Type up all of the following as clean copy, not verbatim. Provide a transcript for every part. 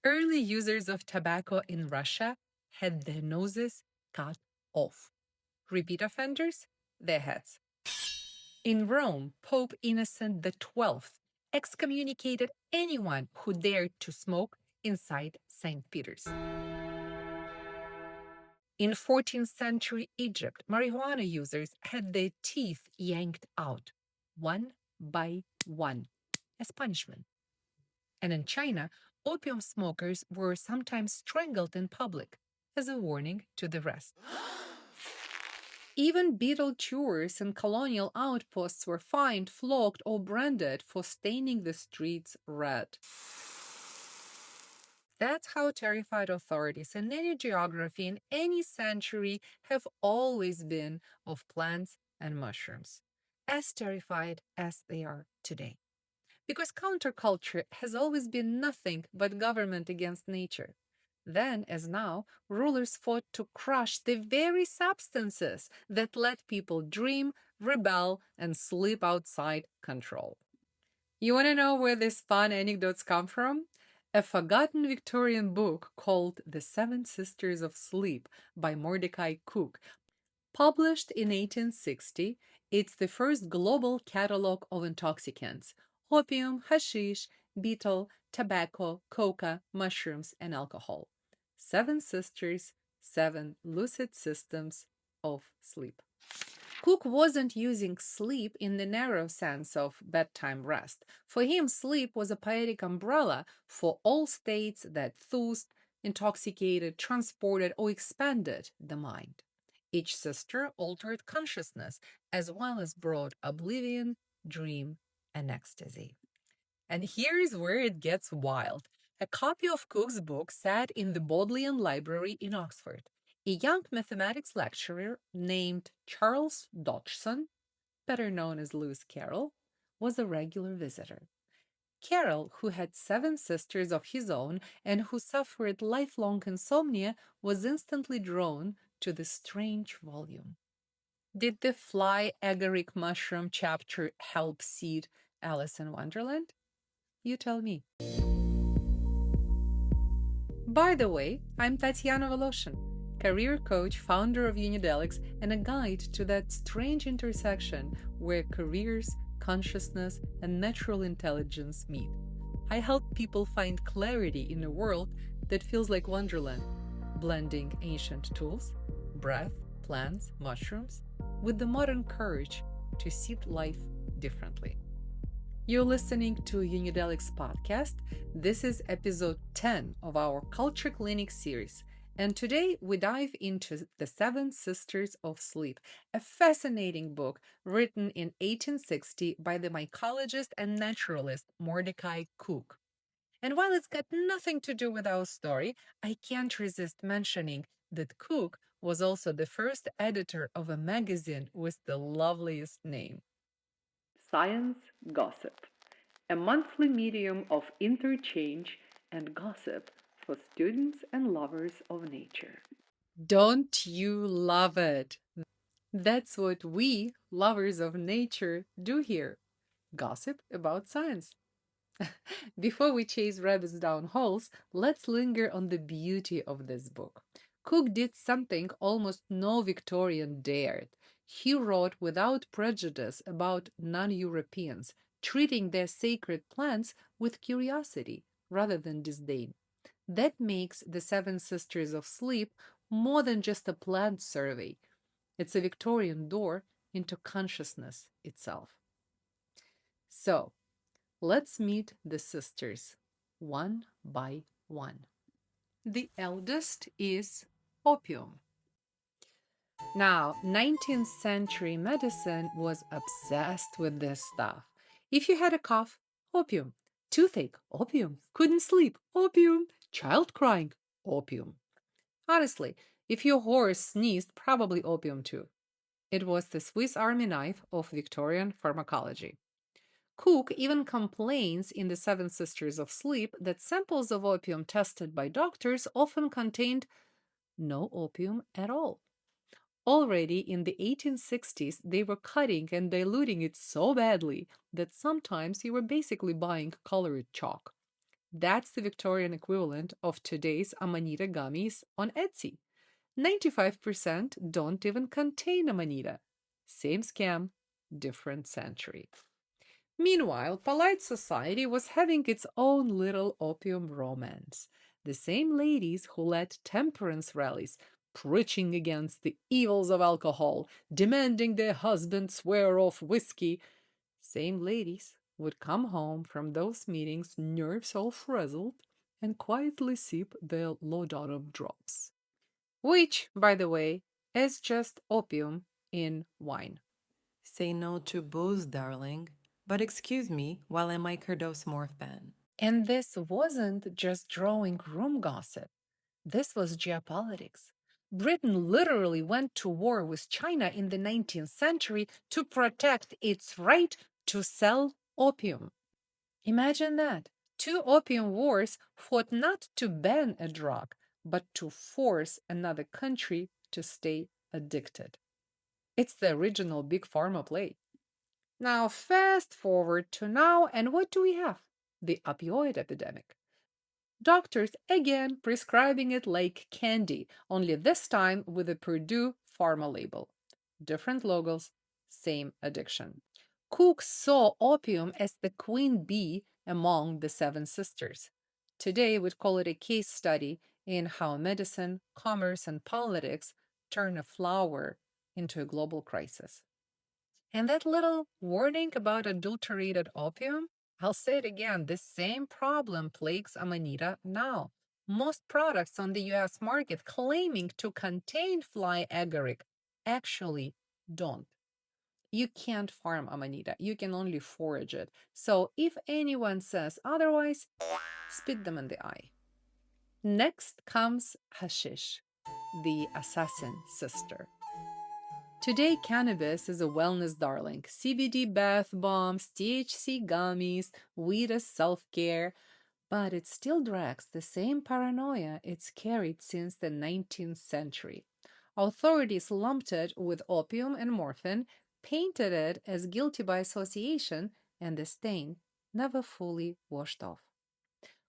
Early users of tobacco in Russia had their noses cut off. Repeat offenders, their heads. In Rome, Pope Innocent XII excommunicated anyone who dared to smoke inside St. Peter's. In 14th century Egypt, marijuana users had their teeth yanked out, one by one, as punishment. And in China, opium smokers were sometimes strangled in public as a warning to the rest. Even betel chewers in colonial outposts were fined, flogged, or branded for staining the streets red. That's how terrified authorities in any geography in any century have always been of plants and mushrooms, as terrified as they are today. Because counterculture has always been nothing but government against nature. Then, as now, rulers fought to crush the very substances that let people dream, rebel, and sleep outside control. You want to know where these fun anecdotes come from? A forgotten Victorian book called The Seven Sisters of Sleep by Mordecai Cook, published in 1860. It's the first global catalog of intoxicants: opium, hashish, betel, tobacco, coca, mushrooms, and alcohol. Seven Sisters, Seven Lucid Systems of Sleep. Cook wasn't using sleep in the narrow sense of bedtime rest. For him, sleep was a poetic umbrella for all states that soothed, intoxicated, transported, or expanded the mind. Each sister altered consciousness as well as brought oblivion, dream, and ecstasy. And here's where it gets wild. A copy of Cook's book sat in the Bodleian Library in Oxford. A young mathematics lecturer named Charles Dodgson, better known as Lewis Carroll, was a regular visitor. Carroll, who had seven sisters of his own and who suffered lifelong insomnia, was instantly drawn to the strange volume. Did the fly agaric mushroom chapter help seed Alice in Wonderland? You tell me. By the way, I'm Tatiana Voloshin, career coach, founder of Unidelics, and a guide to that strange intersection where careers, consciousness, and natural intelligence meet. I help people find clarity in a world that feels like Wonderland, blending ancient tools, breath, plants, mushrooms, with the modern courage to see life differently. You're listening to Unidelics podcast. This is episode 10 of our Culture Clinic series. And today we dive into The Seven Sisters of Sleep, a fascinating book written in 1860 by the mycologist and naturalist Mordecai Cook. And while it's got nothing to do with our story, I can't resist mentioning that Cook was also the first editor of a magazine with the loveliest name, Science Gossip, a monthly medium of interchange and gossip for students and lovers of nature. Don't you love it? That's what we, lovers of nature, do here: gossip about science. Before we chase rabbits down holes, let's linger on the beauty of this book. Cook did something almost no Victorian dared. He wrote without prejudice about non-Europeans, treating their sacred plants with curiosity rather than disdain. That makes the Seven Sisters of Sleep more than just a plant survey. It's a Victorian door into consciousness itself. So, let's meet the sisters one by one. The eldest is Opium. Now, 19th century medicine was obsessed with this stuff. If you had a cough, opium. Toothache, opium. Couldn't sleep, opium. Child crying, opium. Honestly, if your horse sneezed, probably opium too. It was the Swiss Army knife of Victorian pharmacology. Cook even complains in The Seven Sisters of Sleep that samples of opium tested by doctors often contained no opium at all. Already in the 1860s, they were cutting and diluting it so badly that sometimes you were basically buying colored chalk. That's the Victorian equivalent of today's Amanita gummies on Etsy. 95% don't even contain Amanita. Same scam, different century. Meanwhile, polite society was having its own little opium romance. The same ladies who led temperance rallies, preaching against the evils of alcohol, demanding their husbands swear off whiskey, same ladies would come home from those meetings nerves all frazzled and quietly sip their laudanum drops. Which, by the way, is just opium in wine. Say no to booze, darling. But excuse me while I make her dose more than. And this wasn't just drawing room gossip. This was geopolitics. Britain literally went to war with China in the 19th century to protect its right to sell opium. Imagine that. Two opium wars fought not to ban a drug, but to force another country to stay addicted. It's the original big pharma play. Now, fast forward to now, and what do we have? The opioid epidemic. Doctors again prescribing it like candy, only this time with a Purdue pharma label. Different logos, same addiction. Cook saw opium as the queen bee among the seven sisters. Today, we'd call it a case study in how medicine, commerce, and politics turn a flower into a global crisis. And that little warning about adulterated opium, I'll say it again, this same problem plagues Amanita now. Most products on the US market claiming to contain fly agaric actually don't. You can't farm Amanita, you can only forage it. So if anyone says otherwise, spit them in the eye. Next comes hashish, the assassin sister. Today, cannabis is a wellness darling. CBD bath bombs, THC gummies, weed as self care, but it still drags the same paranoia it's carried since the 19th century. Authorities lumped it with opium and morphine, painted it as guilty by association, and the stain never fully washed off.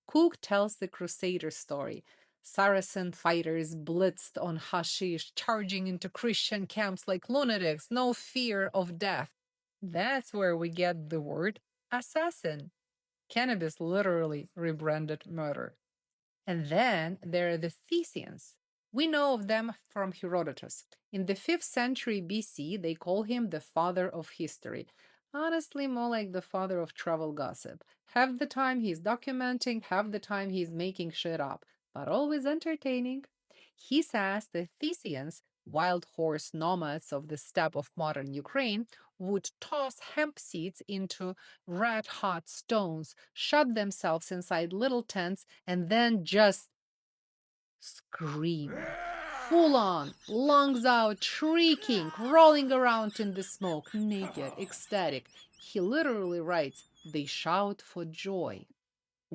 Cook tells the Crusader story. Saracen fighters blitzed on hashish, charging into Christian camps like lunatics, no fear of death. That's where we get the word assassin. Cannabis literally rebranded murder. And then there are the Thessians. We know of them from Herodotus. In the 5th century BC, they call him the father of history. Honestly, more like the father of travel gossip. Half the time he's documenting, half the time he's making shit up, but always entertaining. He says the Thessians, wild horse nomads of the steppe of modern Ukraine, would toss hemp seeds into red hot stones, shut themselves inside little tents, and then just scream. Full on, lungs out, shrieking, rolling around in the smoke, naked, ecstatic. He literally writes, they shout for joy.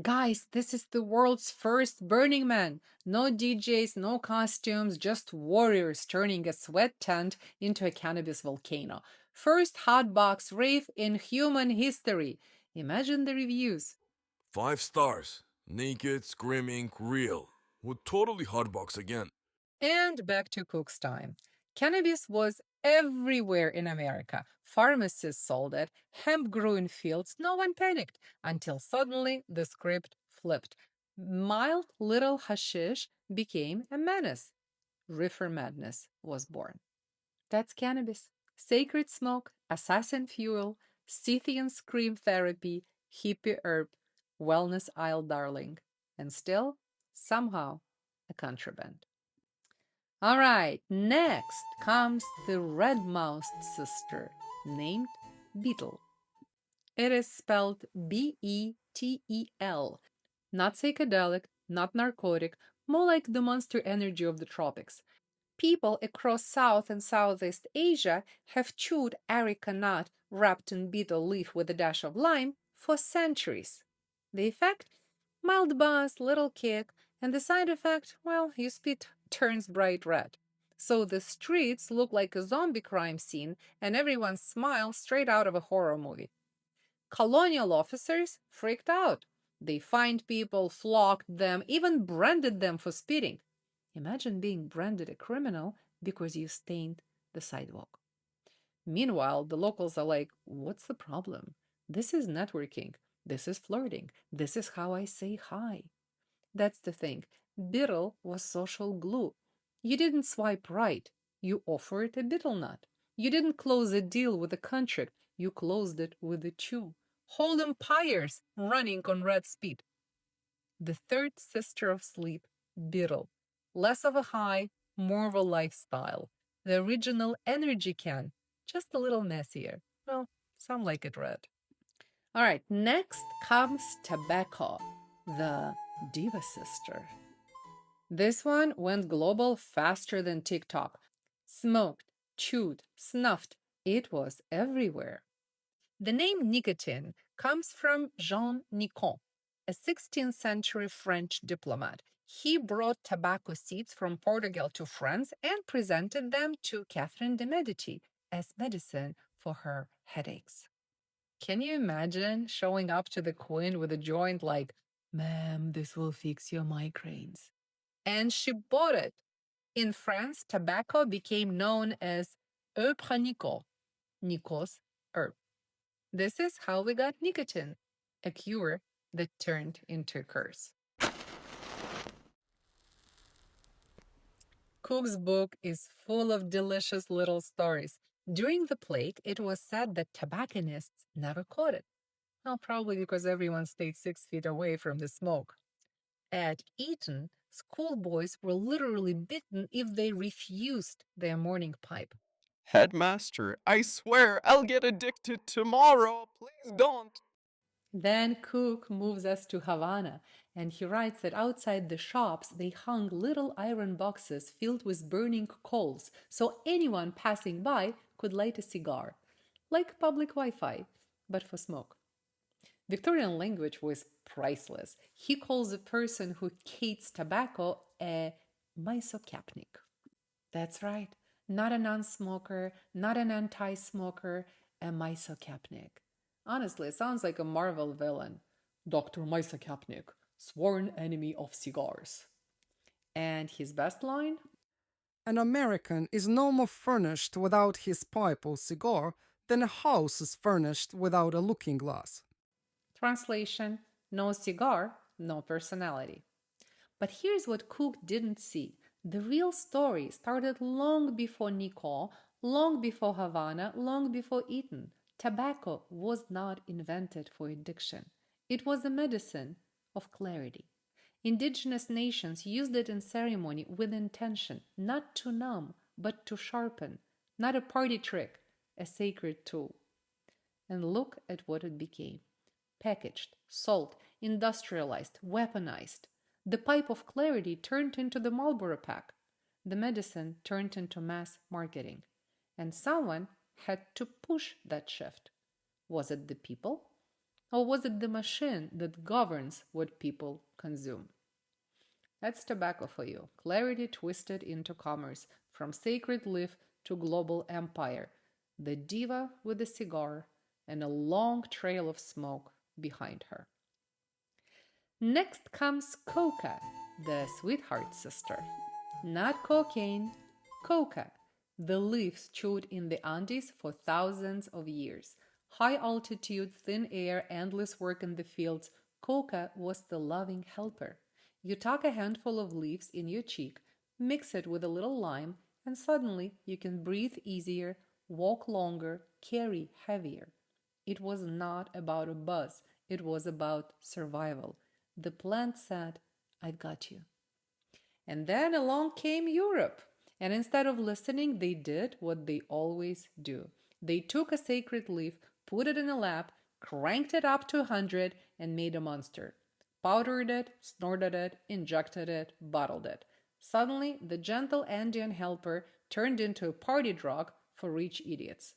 Guys, this is the world's first Burning Man. No DJs, no costumes, just warriors turning a sweat tent into a cannabis volcano. First hotbox rave in human history. Imagine the reviews. 5 stars. Naked, screaming, real. Would totally hotbox again. And back to Cook's time. Cannabis was everywhere in America. Pharmacists sold it, hemp grew in fields, no one panicked until suddenly the script flipped. Mild little hashish became a menace. Reefer madness was born. That's cannabis. Sacred smoke, assassin fuel, Scythian scream therapy, hippie herb, wellness aisle darling. And still, somehow, a contraband. All right, next comes the red-mouthed sister, named betel. It is spelled Betel, not psychedelic, not narcotic, more like the monster energy of the tropics. People across South and Southeast Asia have chewed areca nut wrapped in betel leaf with a dash of lime for centuries. The effect? Mild buzz, little kick, and the side effect, well, your spit turns bright red. So the streets look like a zombie crime scene and everyone smiles straight out of a horror movie. Colonial officers freaked out. They fined people, flogged them, even branded them for speeding. Imagine being branded a criminal because you stained the sidewalk. Meanwhile, the locals are like, what's the problem? This is networking. This is flirting. This is how I say hi. That's the thing. Betel was social glue. You didn't swipe right. You offered a betel nut. You didn't close a deal with a contract. You closed it with a chew. Whole empires running on red speed. The third sister of sleep, betel. Less of a high, more of a lifestyle. The original energy can, just a little messier. Well, some like it red. All right, next comes tobacco, the diva sister. This one went global faster than TikTok. Smoked, chewed, snuffed. It was everywhere. The name nicotine comes from Jean Nicot, a 16th century French diplomat. He brought tobacco seeds from Portugal to France and presented them to Catherine de' Medici as medicine for her headaches. Can you imagine showing up to the queen with a joint like, ma'am, this will fix your migraines? And she bought it. In France, tobacco became known as Eupre Nicot, Nicot's herb. This is how we got nicotine, a cure that turned into a curse. Cook's book is full of delicious little stories. During the plague, it was said that tobacconists never caught it. Well, probably because everyone stayed 6 feet away from the smoke. At Eton, schoolboys were literally bitten if they refused their morning pipe. Headmaster, I swear I'll get addicted tomorrow. Please don't. Then Cook moves us to Havana, and he writes that outside the shops they hung little iron boxes filled with burning coals so anyone passing by could light a cigar, like public Wi Fi, but for smoke. Victorian language was priceless. He calls a person who hates tobacco a misocapnic. That's right, not a non smoker, not an anti smoker, a misocapnic. Honestly, it sounds like a Marvel villain. Dr. Misocapnic, sworn enemy of cigars. And his best line? An American is no more furnished without his pipe or cigar than a house is furnished without a looking glass. Translation: no cigar, no personality. But here's what Cook didn't see. The real story started long before Nicole, long before Havana, long before Eton. Tobacco was not invented for addiction. It was a medicine of clarity. Indigenous nations used it in ceremony with intention, not to numb, but to sharpen. Not a party trick, a sacred tool. And look at what it became. Packaged, sold, industrialized, weaponized. The pipe of clarity turned into the Marlboro pack. The medicine turned into mass marketing. And someone had to push that shift. Was it the people? Or was it the machine that governs what people consume? That's tobacco for you. Clarity twisted into commerce, from sacred leaf to global empire. The diva with a cigar and a long trail of smoke behind her. Next comes coca, the sweetheart sister. Not cocaine, coca, the leaves chewed in the Andes for thousands of years. High altitude, thin air, endless work in the fields, coca was the loving helper. You tuck a handful of leaves in your cheek, mix it with a little lime, and suddenly you can breathe easier, walk longer, carry heavier. It was not about a buzz, it was about survival. The plant said, I've got you. And then along came Europe. And instead of listening, they did what they always do. They took a sacred leaf, put it in a lab, cranked it up to 100, and made a monster. Powdered it, snorted it, injected it, bottled it. Suddenly, the gentle Andean helper turned into a party drug for rich idiots.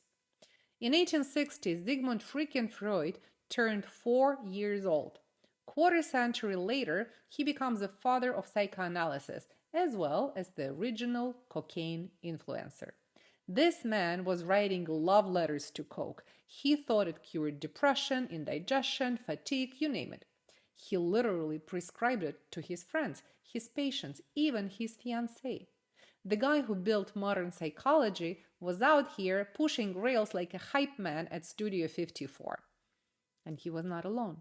In 1860, Sigmund freaking Freud turned 4 years old. Quarter century later, he becomes the father of psychoanalysis, as well as the original cocaine influencer. This man was writing love letters to coke. He thought it cured depression, indigestion, fatigue, you name it. He literally prescribed it to his friends, his patients, even his fiancée. The guy who built modern psychology was out here pushing rails like a hype man at Studio 54. And he was not alone.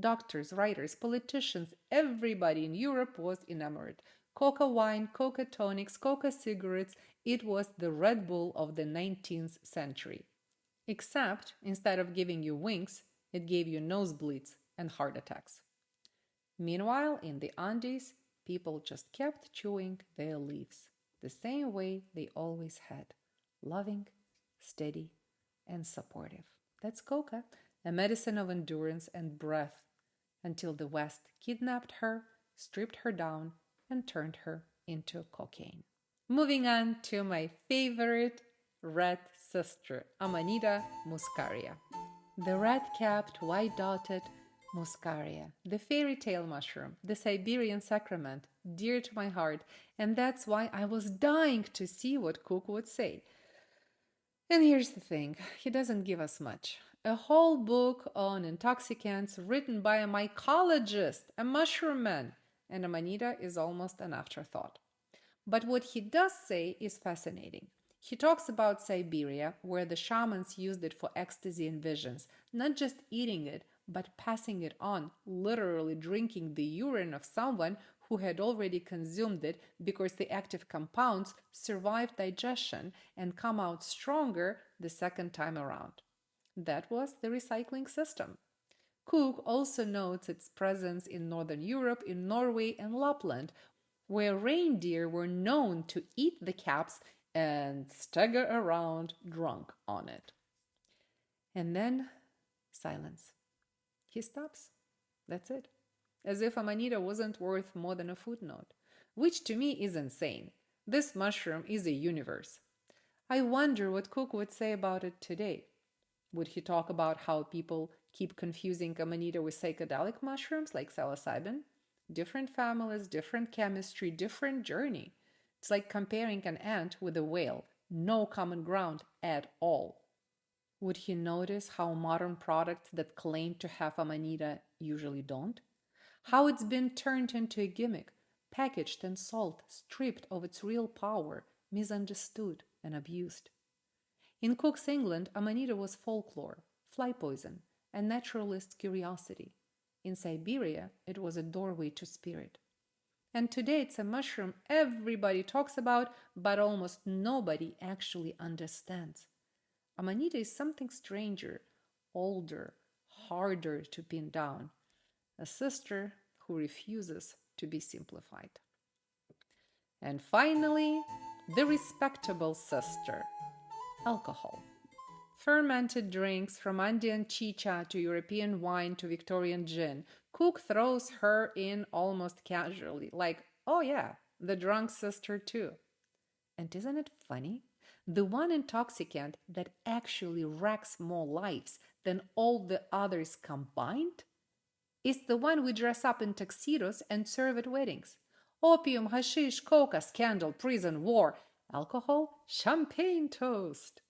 Doctors, writers, politicians, everybody in Europe was enamored. Coca wine, coca tonics, coca cigarettes, it was the Red Bull of the 19th century. Except, instead of giving you wings, it gave you nosebleeds and heart attacks. Meanwhile, in the Andes, people just kept chewing their leaves, the same way they always had, loving, steady, and supportive. That's coca, a medicine of endurance and breath, until the West kidnapped her, stripped her down, and turned her into cocaine. Moving on to my favorite red sister, Amanita muscaria. The red-capped, white-dotted muscaria, the fairy tale mushroom, the Siberian sacrament, dear to my heart, and that's why I was dying to see what Cook would say. And here's the thing, he doesn't give us much. A whole book on intoxicants written by a mycologist, a mushroom man, and Amanita is almost an afterthought. But what he does say is fascinating. He talks about Siberia, where the shamans used it for ecstasy and visions, not just eating it, but passing it on, literally drinking the urine of someone who had already consumed it because the active compounds survive digestion and come out stronger the second time around. That was the recycling system. Cook also notes its presence in Northern Europe, in Norway and Lapland, where reindeer were known to eat the caps and stagger around drunk on it. And then silence. He stops. That's it. As if Amanita wasn't worth more than a footnote, which to me is insane. This mushroom is a universe. I wonder what Cook would say about it today. Would he talk about how people keep confusing Amanita with psychedelic mushrooms like psilocybin? Different families, different chemistry, different journey. It's like comparing an ant with a whale. No common ground at all. Would he notice how modern products that claim to have Amanita usually don't? How it's been turned into a gimmick, packaged and sold, stripped of its real power, misunderstood and abused. In Cook's England, Amanita was folklore, fly poison, a naturalist's curiosity. In Siberia, it was a doorway to spirit. And today it's a mushroom everybody talks about, but almost nobody actually understands. Amanita is something stranger, older, harder to pin down. A sister who refuses to be simplified. And finally, the respectable sister, alcohol. Fermented drinks from Andean chicha to European wine to Victorian gin. Cook throws her in almost casually, like, oh yeah, the drunk sister too. And isn't it funny? The one intoxicant that actually wrecks more lives than all the others combined is the one we dress up in tuxedos and serve at weddings. Opium, hashish, coca, scandal, prison, war, alcohol, champagne toast.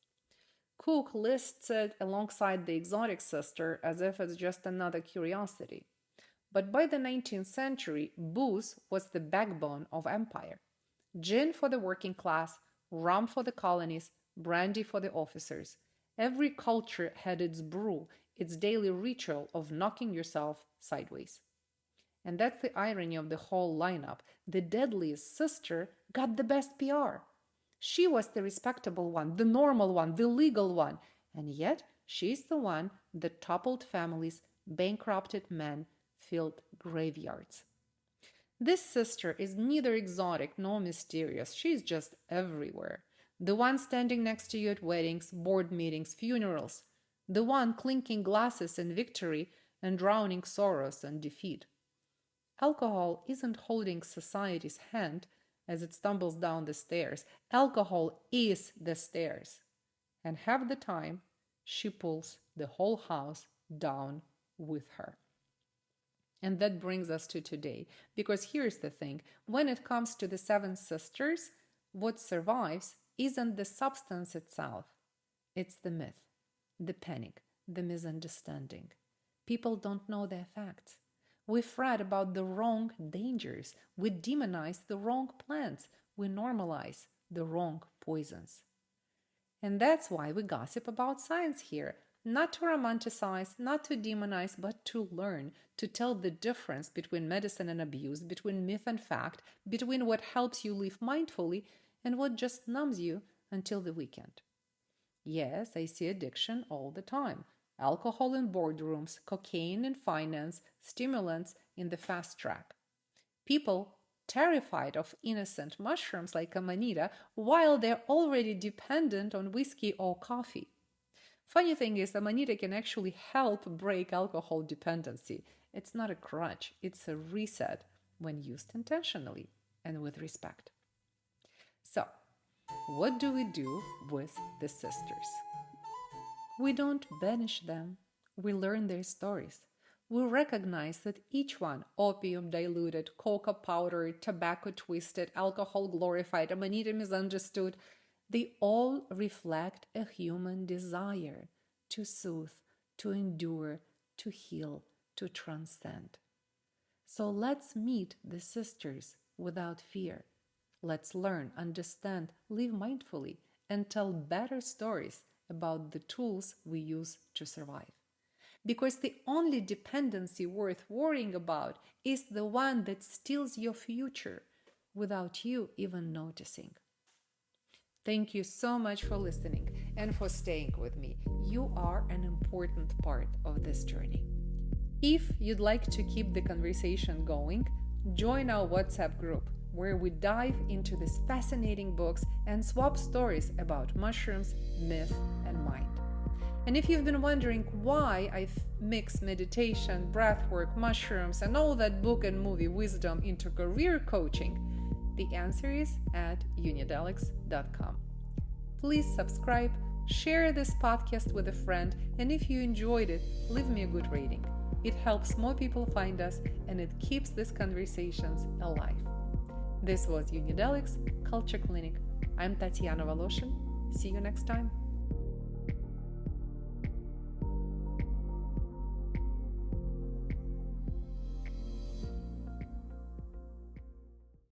Cook lists it alongside the exotic sister as if it's just another curiosity. But by the 19th century, booze was the backbone of empire. Gin for the working class, rum for the colonies, brandy for the officers. Every culture had its brew, its daily ritual of knocking yourself sideways. And that's the irony of the whole lineup. The deadliest sister got the best PR. She was the respectable one, the normal one, the legal one, and yet she's the one that toppled families, bankrupted men, filled graveyards. This sister is neither exotic nor mysterious. She's just everywhere. The one standing next to you at weddings, board meetings, funerals. The one clinking glasses in victory and drowning sorrows and defeat. Alcohol isn't holding society's hand as it stumbles down the stairs. Alcohol is the stairs. And half the time, she pulls the whole house down with her. And that brings us to today. Because here's the thing. When it comes to the seven sisters, what survives isn't the substance itself. It's the myth, the panic, the misunderstanding. People don't know their facts. We fret about the wrong dangers. We demonize the wrong plants. We normalize the wrong poisons. And that's why we gossip about science here. Not to romanticize, not to demonize, but to learn, to tell the difference between medicine and abuse, between myth and fact, between what helps you live mindfully and what just numbs you until the weekend. Yes, I see addiction all the time. Alcohol in boardrooms, cocaine in finance, stimulants in the fast track. People terrified of innocent mushrooms like Amanita while they're already dependent on whiskey or coffee. Funny thing is, Amanita can actually help break alcohol dependency. It's not a crutch, it's a reset when used intentionally and with respect. So, what do we do with the sisters? We don't banish them, we learn their stories. We recognize that each one, opium diluted, coca powdered, tobacco twisted, alcohol glorified, Amanita misunderstood, they all reflect a human desire to soothe, to endure, to heal, to transcend. So let's meet the sisters without fear. Let's learn, understand, live mindfully, and tell better stories about the tools we use to survive. Because the only dependency worth worrying about is the one that steals your future without you even noticing. Thank you so much for listening and for staying with me. You are an important part of this journey. If you'd like to keep the conversation going, join our WhatsApp group where we dive into these fascinating books and swap stories about mushrooms, myth, and mind. And if you've been wondering why I mix meditation, breathwork, mushrooms, and all that book and movie wisdom into career coaching, the answer is at unidelix.com. Please subscribe, share this podcast with a friend, and if you enjoyed it, leave me a good rating. It helps more people find us, and it keeps these conversations alive. This was Unidelix Culture Clinic. I'm Tatiana Voloshin. See you next time.